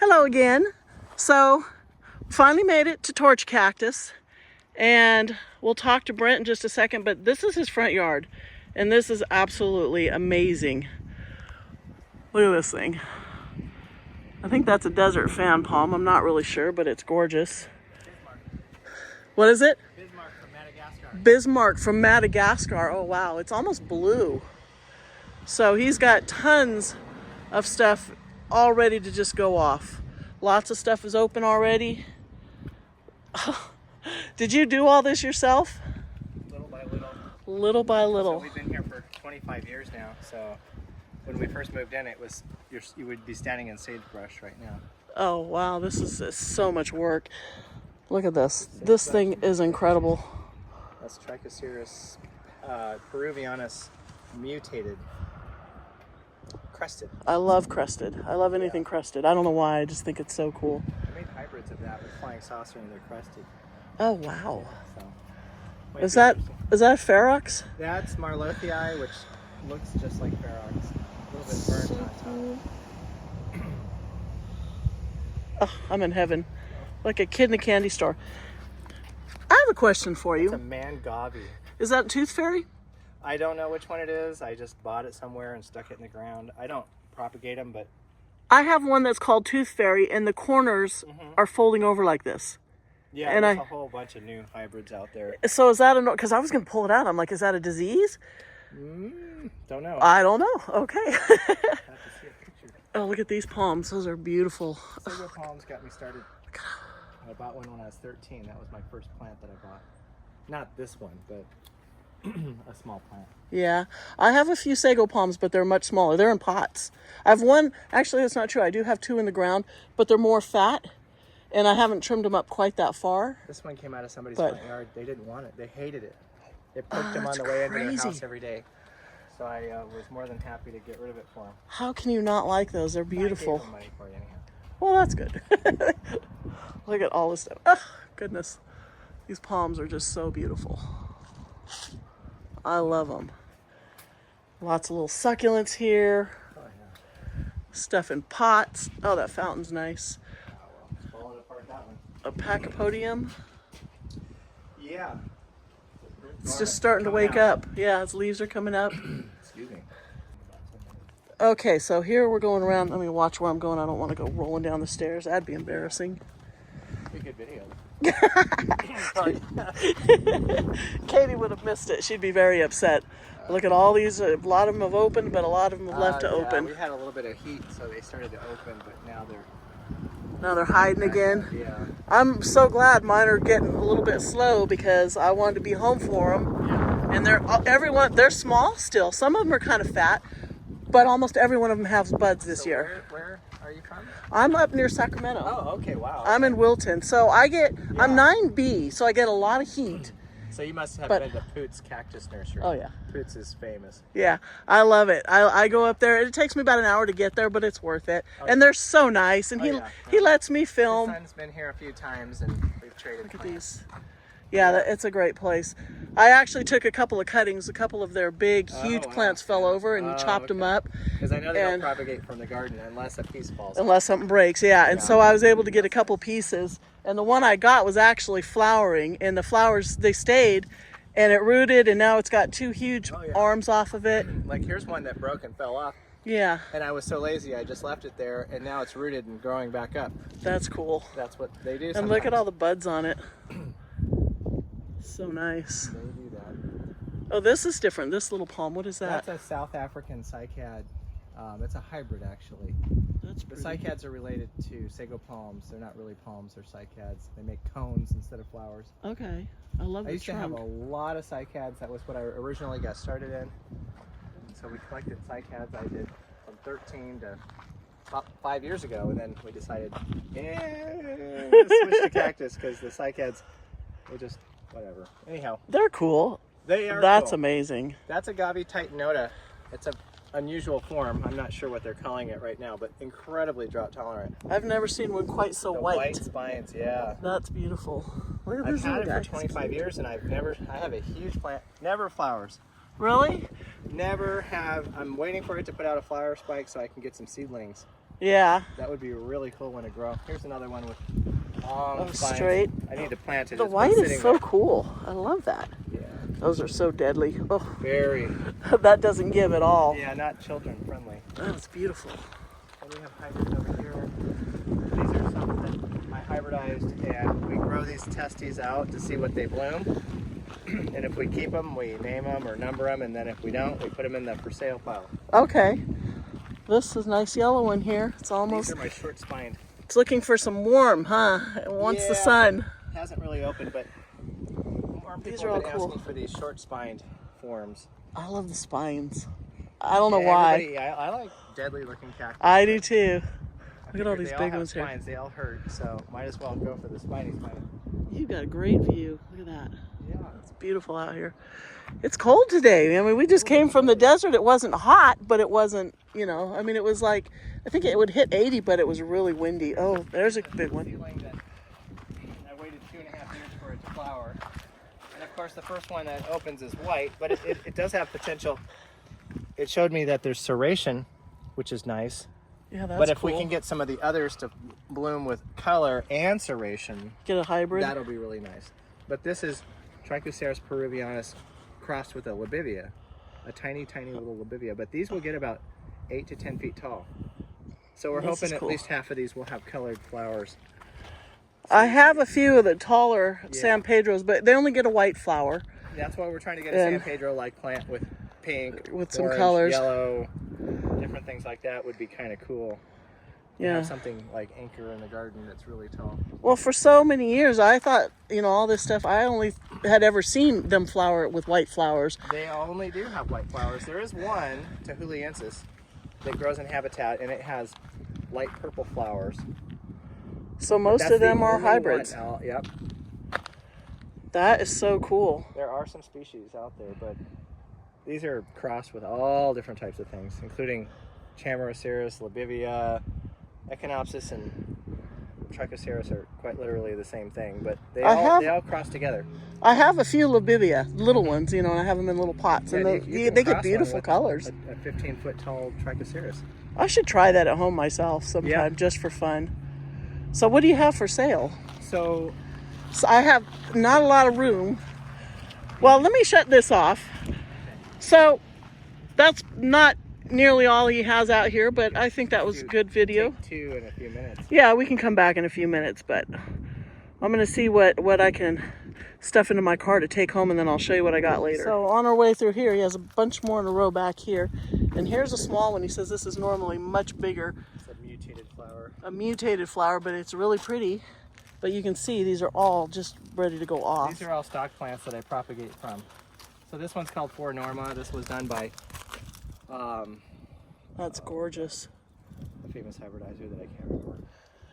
Hello again. So finally made it to Torch Cactus, and we'll talk to Brent in just a second, but this is his front yard and this is absolutely amazing. Look at this thing. I think that's a desert fan palm. I'm not really sure, but it's gorgeous. Bismarck. What is it? Bismarck from Madagascar. Bismarck from Madagascar. Oh wow, it's almost blue. So he's got tons of stuff all ready to just go off. Lots of stuff is open already. Did you do all this yourself? Little by little. Little by little. So we've been here for 25 years now. So when we first moved in, it was you would be standing in sagebrush right now. Oh wow, this is so much work. Look at this. This thing is incredible. That's Trichoceros peruvianus mutated. Crested. I love crested. I love anything crested. I don't know why, I just think it's so cool. I made hybrids of that with flying saucer and they're crested. Oh wow. So Is that Ferox? That's Marlothii, which looks just like Ferox. A little bit burnt on top. Oh, I'm in heaven. Like a kid in a candy store. I have a question for you. It's a mangavi. Is that a tooth fairy? I don't know which one it is. I just bought it somewhere and stuck it in the ground. I don't propagate them, but I have one that's called tooth fairy, and the corners are folding over like this. yeah, and there's a whole bunch of new hybrids out there. So is that because I was going to pull it out. I'm like, is that a disease? Don't know. I don't know. Okay. I have to see a picture. Oh, look at these palms. Those are beautiful. Sago palms got me started. I bought one when I was 13. That was my first plant that I bought. Not this one, but a small plant. Yeah, I have a few sago palms, but they're much smaller. They're in pots. I have one, actually that's not true. I do have two in the ground, but they're more fat, and I haven't trimmed them up quite that far. This one came out of somebody's front yard. They didn't want it. They hated it. They poked them on the way into their house every day. So I was more than happy to get rid of it for them. How can you not like those? They're beautiful. I gave them money for you anyhow. Well, that's good. Look at all this stuff. Oh, goodness. These palms are just so beautiful. I love them. Lots of little succulents here. Oh, yeah. Stuff in pots. Oh, that fountain's nice. Just falling apart, that one. A pachypodium. Yeah. It's just starting to wake up. Yeah, its leaves are coming up. Excuse me. Okay, so here we're going around. Let me watch where I'm going. I don't want to go rolling down the stairs. That'd be embarrassing. Be a good video. Katie would have missed it. She'd be very upset. Look at all these. A lot of them have opened, but a lot of them have left to open. We had a little bit of heat, so they started to open, but now they're hiding again. Yeah. I'm so glad mine are getting a little bit slow because I wanted to be home for them. Yeah. And they're small still. Some of them are kind of fat, but almost every one of them has buds this year. Where are you from? I'm up near Sacramento. Oh, okay, wow. I'm in Wilton, so I'm 9B, so I get a lot of heat. So you must have been to Poots Cactus Nursery. Oh yeah. Poots is famous. Yeah, I love it. I go up there. It takes me about an hour to get there, but it's worth it. Okay. And they're so nice, and he lets me film. My son's been here a few times, and we've traded Look at plants. these. Yeah, it's a great place. I actually took a couple of cuttings. A couple of their big, huge plants fell over, and chopped them up. Because I know they don't propagate from the garden unless a piece falls. Unless something breaks, yeah. And so I was able to get a couple pieces. And the one I got was actually flowering, and the flowers, they stayed, and it rooted, and now it's got two huge arms off of it. Like here's one that broke and fell off. Yeah. And I was so lazy, I just left it there, and now it's rooted and growing back up. That's cool. That's what they do sometimes. And look at all the buds on it. So nice. They do that. Oh, this is different. This little palm, what is that? That's a South African cycad. It's a hybrid, actually. That's The pretty. cycads are related to sago palms. They're not really palms, they're cycads. They make cones instead of flowers. Okay. I love the I used to have trunk. a lot of cycads. That was what I originally got started in. So we collected cycads. I did from 13 to about 5 years ago, and then we decided, switch to cactus because the cycads, they just, whatever. Anyhow. They're cool. They are That's cool. amazing. That's a Gavi titanota. It's a unusual form. I'm not sure what they're calling it right now, but incredibly drought tolerant. I've never seen one quite so white. White spines, yeah. That's beautiful. Look at I've this had little it guy. for 25 years, and I have a huge plant, never flowers. Really? Never have. I'm waiting for it to put out a flower spike so I can get some seedlings. Yeah. That would be a really cool one to grow. Here's another one with long spines. Straight. I need to plant it. The It's been white is sitting so there. cool. I love that. Yeah. Those are so deadly. Oh, Very. that doesn't give at all. Yeah, not children friendly. That's beautiful. And we have hybrids over here. These are some that I hybridized, and we grow these testes out to see what they bloom. And if we keep them, we name them or number them, and then if we don't, we put them in the for sale pile. Okay. This is a nice yellow one here. It's almost. These are my short spined. It's looking for some warm, huh? It wants the Yeah. sun. Hasn't really opened, but more These people are all have been cool. asking for these short spined forms. I love the spines. I don't know Yeah, why. I like deadly looking cactus. I do too. I Look at all figured these they big have ones here. spines. They all hurt, so might as well go for the spiny spine. You've got a great view. Look at that. Yeah. It's beautiful out here. It's cold today. I mean, we just came from the desert. It wasn't hot, but it wasn't, you know, I mean, it was like, I think it would hit 80, but it was really windy. Oh, there's a big one. Feeling that I waited 2.5 years for it to flower. And of course, the first one that opens is white, but it does have potential. It showed me that there's serration, which is nice. Yeah, that's But if cool. we can get some of the others to bloom with color and serration, Get a hybrid. that'll be really nice. But this is Trichoceros peruvianus crossed with a labivia, a tiny, tiny little labivia. But these will get about 8 to 10 feet tall. So we're This is hoping cool. at least half of these will have colored flowers. I have a few of the taller Yeah. San Pedros, but they only get a white flower. That's why we're trying to get a And- San Pedro-like plant with pink, With some orange, colors. yellow, different things like that would be kind of cool. To Yeah. have something like anchor in the garden that's really tall. Well, for so many years, I thought, you know, all this stuff, I only had ever seen them flower with white flowers. They only do have white flowers. There is one, Tehuliensis, that grows in habitat, and it has light purple flowers. So most That's of the them are only one hybrids. out- Yep. That is so cool. There are some species out there, but these are crossed with all different types of things, including Chamaeroceros, Labivia, Echinopsis, and Trichoceros are quite literally the same thing, but they all cross together. I have a few labivia, little ones, you know, and I have them in little pots, and Yeah, they, you can they cross get one beautiful with colors. A 15-foot tall Trichoceros. I should try that at home myself sometime, Yeah. just for fun. So what do you have for sale? So So I have not a lot of room. Well, let me shut this off. So that's not nearly all he has out here, but I think that was a good video. take 2 in a few minutes. Yeah, we can come back in a few minutes, but I'm gonna see what I can stuff into my car to take home, and then I'll show you what I got later. So on our way through here, he has a bunch more in a row back here, and here's a small one. He says this is normally much bigger, It's a mutated flower. a mutated flower, but it's really pretty. But you can see these are all just ready to go off. These are all stock plants that I propagate from. So this one's called Four Norma. This was done by That's gorgeous. a famous hybridizer that I can't remember.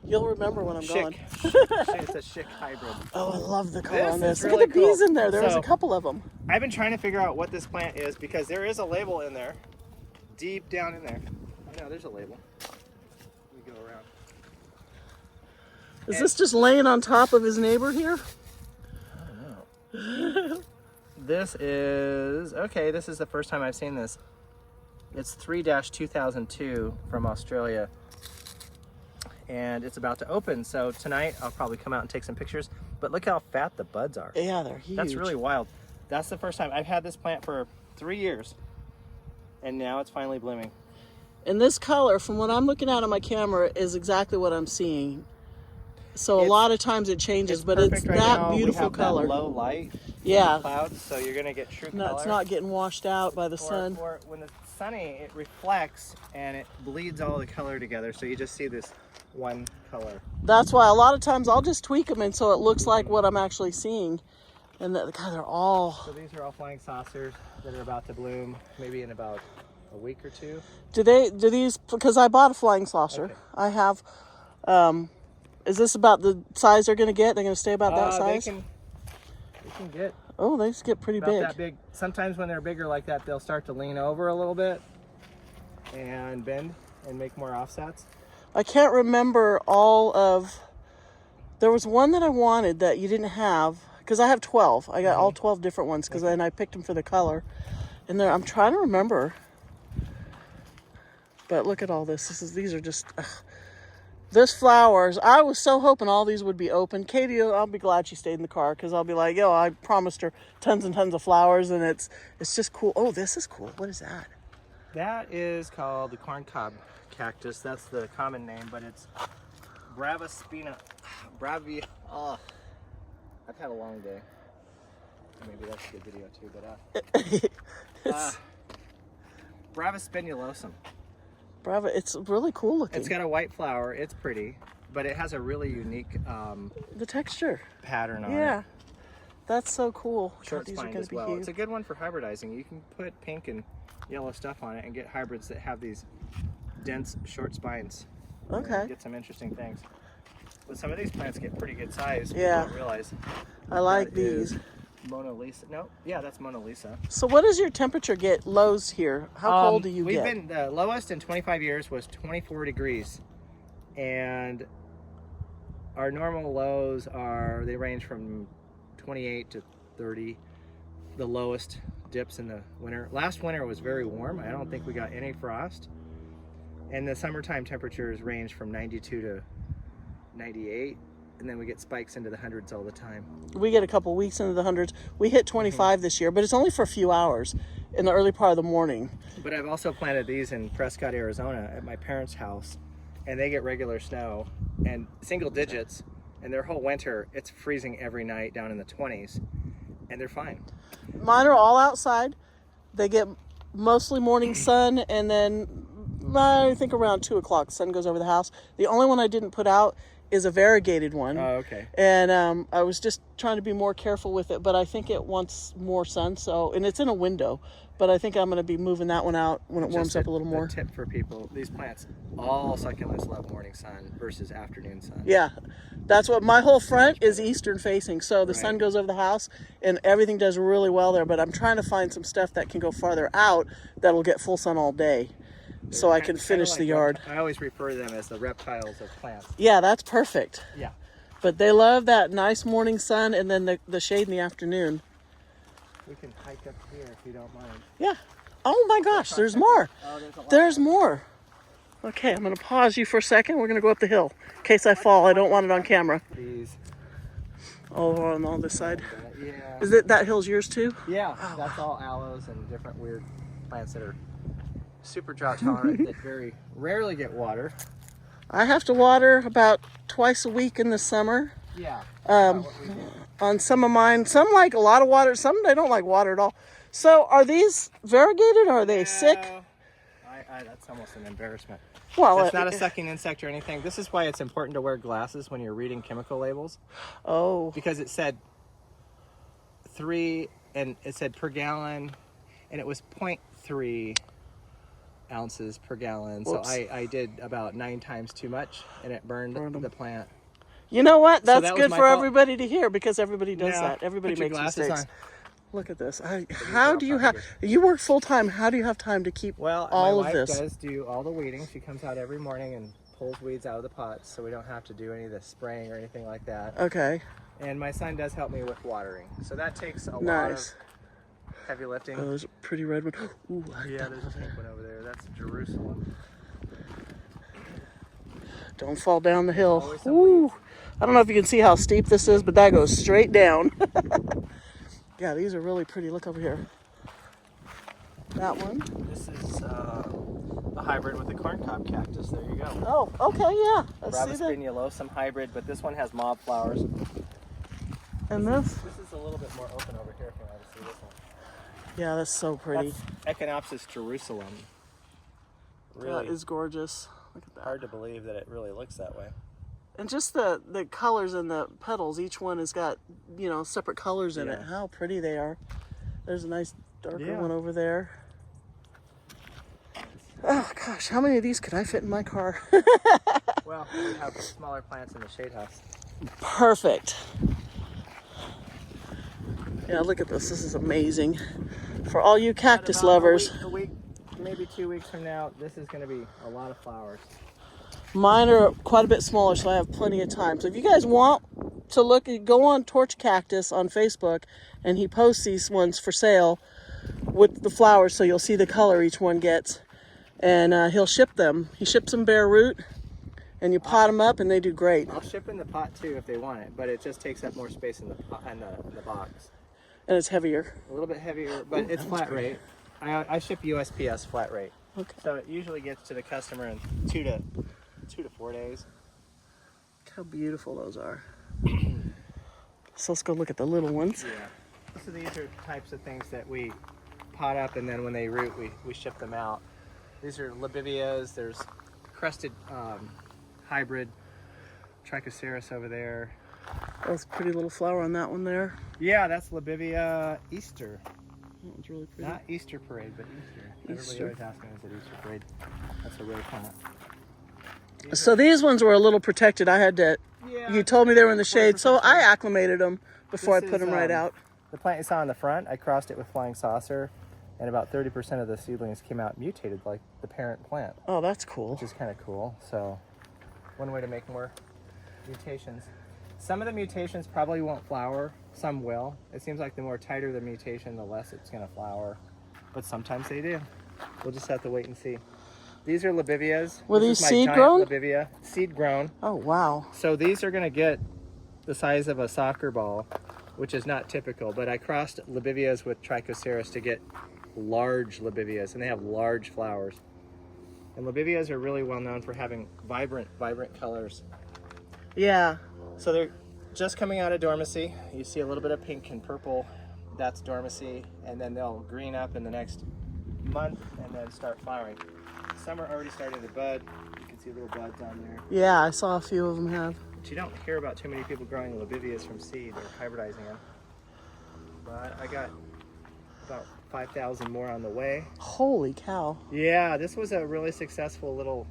You'll remember when I'm gone. It's a Schick hybrid. Oh, I love the color This on this. is Look really at the bees cool. in there. There was So- a couple of them. I've been trying to figure out what this plant is because there is a label in there, deep down in there. I know there's a label. Let me go around. Is this just laying on top of his neighbor here? This is, okay, this is the first time I've seen this. It's 3-2002 from Australia. And it's about to open, so tonight I'll probably come out and take some pictures. But look how fat the buds are. Yeah, they're huge. That's really wild. That's the first time. I've had this plant for 3 years. And now it's finally blooming. And this color, from what I'm looking at on my camera, is exactly what I'm seeing. So a It's- lot of times it changes, but it's perfect right that now. beautiful we have color. That low light Yeah. in the clouds, so you're gonna get true No, color. it's not getting washed out by the sun. Or when it's sunny, it reflects and it bleeds all the color together, so you just see this one color. That's why a lot of times I'll just tweak them and so it looks like what I'm actually seeing. And God, they're all. So these are all flying saucers that are about to bloom, maybe in about a week or two. Do these? Because I bought a flying saucer. Okay. I have. Is this about the size they're going to get? They're going to stay about that size? They can get Oh, they just get pretty about big. that big. Sometimes when they're bigger like that, they'll start to lean over a little bit and bend and make more offsets. I can't remember all of. There was one that I wanted that you didn't have because I have 12. I got all 12 different ones because then I picked them for the color. And I'm trying to remember. But look at all this. These are just, this flowers. I was so hoping all these would be open. Katie, I'll be glad she stayed in the car because I'll be like, yo, I promised her tons and tons of flowers, and it's just cool. Oh, this is cool. What is that? That is called the corncob cactus. That's the common name, but it's Bravaspina. Oh, I've had a long day. Maybe that's a good video too, but Bravaspinulosum. Bravo, it's really cool looking. It's got a white flower. It's pretty, but it has a really unique the texture pattern on it. Yeah, that's so cool. Short God, these are spined gonna as be well. huge. It's a good one for hybridizing. You can put pink and yellow stuff on it and get hybrids that have these dense short spines. Okay. Get some interesting things. But some of these plants get pretty good size. Yeah. You don't realize. I like That these. is Mona Lisa. No, yeah, that's Mona Lisa. So what does your temperature get lows here? How cold do you we've get? been, the lowest in 25 years was 24 degrees. And our normal lows they range from 28 to 30. The lowest dips in the winter. Last winter was very warm. I don't think we got any frost. And the summertime temperatures range from 92 to 98. And then we get spikes into the hundreds all the time. We get a couple weeks into the hundreds. We hit 25 this year, but it's only for a few hours in the early part of the morning. But I've also planted these in Prescott, Arizona at my parents' house, and they get regular snow and single digits, and their whole winter it's freezing every night down in the 20s, and they're fine. Mine are all outside. They get mostly morning sun, and then I think around 2 o'clock, sun goes over the house. The only one I didn't put out is a variegated one. Oh, okay. And I was just trying to be more careful with it, but I think it wants more sun. So, and it's in a window, but I think I'm going to be moving that one out when it warms up a little more. A tip for people: these plants, all succulents love morning sun versus afternoon sun. Yeah, that's what my whole front is eastern facing, so the sun goes over the house and everything does really well there. But I'm trying to find some stuff that can go farther out that'll get full sun all day. So I can finish the yard. I always refer to them as the reptiles of plants. Yeah, that's perfect. Yeah. But they love that nice morning sun and then the shade in the afternoon. We can hike up here if you don't mind. Yeah. Oh my gosh, there's more. Oh, there's a lot. There's more. Okay, I'm going to pause you for a second. We're going to go up the hill. In case I fall, I don't want it on camera. These. Oh, on this side. Yeah. Is it that hill's yours too? Yeah, that's all aloes and different weird plants that are super drought tolerant that very rarely get water. I have to water about twice a week in the summer. Yeah. On some of mine, some like a lot of water, some they don't like water at all. So are these variegated or are they sick? That's almost an embarrassment. Well, it's not a sucking insect or anything. This is why it's important to wear glasses when you're reading chemical labels. Oh. Because it said 3 and it said per gallon and it was 0.3 ounces per gallon. Whoops. So I did about 9 times too much and it burned the plant. You know what? That's that was good my for fault. everybody to hear because everybody does Yeah, that. Everybody put your makes glasses mistakes. on. Look at this. How do you have, you work full time, how do you have time to keep Well, all my of wife this? does do all the weeding. She comes out every morning and pulls weeds out of the pots so we don't have to do any of the spraying or anything like that. Okay. And my son does help me with watering. So that takes a lot Nice. of heavy lifting. Oh, there's a pretty red one. Ooh, I like Yeah, that there's a one. pink one over there. That's Jerusalem. Don't fall down the hill. Always some Ooh. weeds. I don't know if you can see how steep this is, but that goes straight down. Yeah, these are really pretty. Look over here. That one. This is a hybrid with the corncob cactus. There you go. Oh, okay, yeah. I see that. Bravaspinulosum hybrid, but this one has mob flowers. And this? This is a little bit more open over here if you want to see this one. Yeah, that's so pretty. That's Echinopsis Jerusalem. Really That is gorgeous. Look at that. hard to believe that it really looks that way. And just the colors in the petals, each one has got, you know, separate colors in it. Yeah. How pretty they are. There's a nice darker Yeah. one over there. Oh gosh, how many of these could I fit in my car? Well, we have smaller plants in the shade house. Perfect. Yeah, look at this. This is amazing. For all you cactus lovers. A week, maybe 2 weeks from now, this is going to be a lot of flowers. Mine are quite a bit smaller, so I have plenty of time. So if you guys want to look, go on Torch Cactus on Facebook, and he posts these ones for sale with the flowers, so you'll see the color each one gets. and he'll ship them. He ships them bare root, and you pot them up, and they do great. I'll ship in the pot too if they want it, but it just takes up more space in the pot, in the box. And it's heavier. A little bit heavier, but it's flat rate. I ship USPS flat rate. Okay. So it usually gets to the customer in 2 to 4 days. Look how beautiful those are. So let's go look at the little ones. Yeah. So these are types of things that we pot up, and then when they root, we ship them out. These are Libivias. There's crested hybrid Trichoceros over there. That's a pretty little flower on that one there. Yeah, that's Libivia Easter. That one's really pretty. Not Easter parade, but Easter. Everybody always asks me, is it Easter parade? That's a rare plant. So these ones were a little protected. I had to, you told me they were in the shade, so I acclimated them before I put them right out. The plant you saw in the front, I crossed it with flying saucer, and about 30% of the seedlings came out mutated like the parent plant. Oh, that's cool. Which is kind of cool. So one way to make more mutations. Some of the mutations probably won't flower, some will. It seems like the more tighter the mutation, the less it's going to flower. But sometimes they do. We'll just have to wait and see. These are Libivias. Were these seed grown? Libivia, seed grown. Oh, wow. So these are going to get the size of a soccer ball, which is not typical. But I crossed Libivias with Trichoceros to get large Libivias, and they have large flowers. And Libivias are really well known for having vibrant colors. Yeah. So they're just coming out of dormancy. You see a little bit of pink and purple. That's dormancy, and then they'll green up in the next month and then start flowering. Some are already starting to bud. You can see little buds on there. Yeah, I saw a few of them have. But you don't hear about too many people growing Libivias from seed or hybridizing them. But I got about 5,000 more on the way. Holy cow. Yeah, this was a really successful little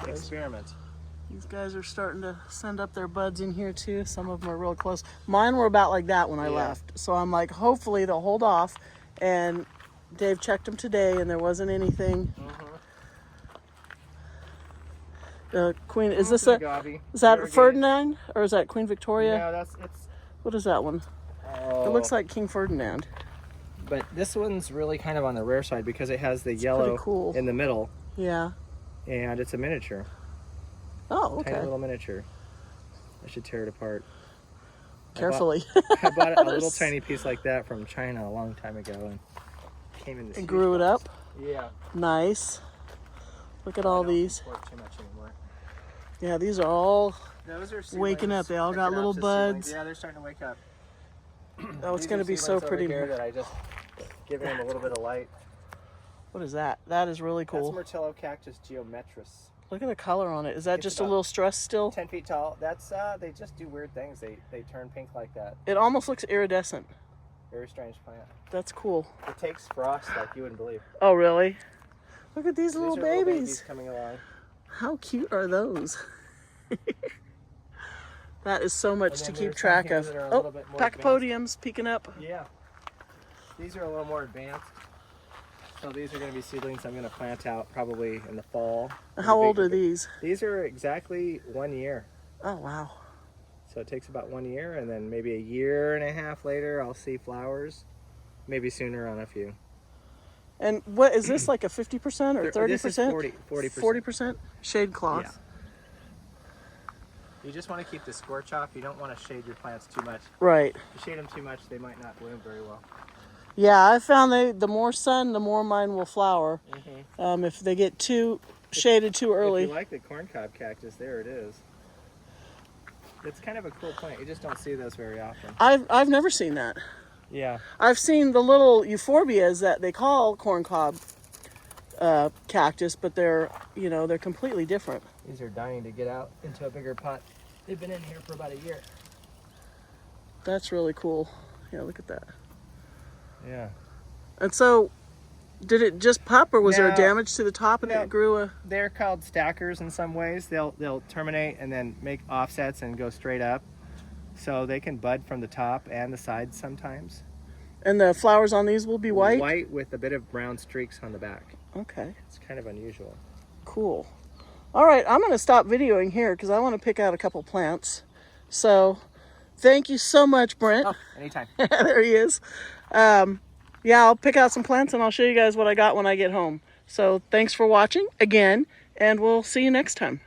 experiment. These guys are starting to send up their buds in here too. Some of them are real close. Mine were about like that when I left. So I'm like, hopefully they'll hold off. And Dave checked them today and there wasn't anything. Queen, is this is that Ferdinand or is that Queen Victoria? No, it's. What is that one? Oh. It looks like King Ferdinand. But this one's really kind of on the rare side because it has the yellow in the middle. Yeah. And it's a miniature. Oh, okay. Tiny little miniature. I should tear it apart. Carefully. I bought a little tiny piece like that from China a long time ago and came in this. And grew it up? Yeah. Nice. Look at all these. Too much anymore. Yeah, these are all waking seedlings. up. They all got little buds. Yeah, they're starting to wake up. Oh, it's going to be so pretty. Here that I just giving them a little bit of light. What is that? That is really cool. That's Myrtillo cactus geometris. Look at the color on it. Is that just a little stress still? 10 feet tall. That's they just do weird things. They turn pink like that. It almost looks iridescent. Very strange plant. That's cool. It takes frost like you wouldn't believe. Oh, really? Look at these little babies. Little babies coming along. How cute are those? That is so much to keep track of. Oh, pachypodiums peeking up. Yeah. These are a little more advanced. So these are going to be seedlings I'm going to plant out probably in the fall. How old are these? These are exactly 1 year. Oh, wow. So it takes about 1 year, and then maybe a year and a half later I'll see flowers. Maybe sooner on a few. And what is this, like a 50% or 30%? This is 40%. 40% shade cloth. Yeah. You just want to keep the scorch off. You don't want to shade your plants too much. Right. If you shade them too much, they might not bloom very well. Yeah, I found the more sun, the more mine will flower. If they get too shaded too early. If you like the corncob cactus, there it is. It's kind of a cool plant. You just don't see those very often. I've never seen that. Yeah. I've seen the little euphorbias that they call corncob cactus, but they're completely different. These are dying to get out into a bigger pot. They've been in here for about a year. That's really cool. Yeah, look at that. Yeah. And so, did it just pop, or was there damage to the top and it grew a... They're called stackers in some ways. They'll terminate and then make offsets and go straight up. So they can bud from the top and the sides sometimes. And the flowers on these will be white? White with a bit of brown streaks on the back. Okay. It's kind of unusual. Cool. All right, I'm going to stop videoing here because I want to pick out a couple plants. So, thank you so much, Brent. Oh, anytime. There he is. Yeah, I'll pick out some plants and I'll show you guys what I got when I get home. So thanks for watching again, and we'll see you next time.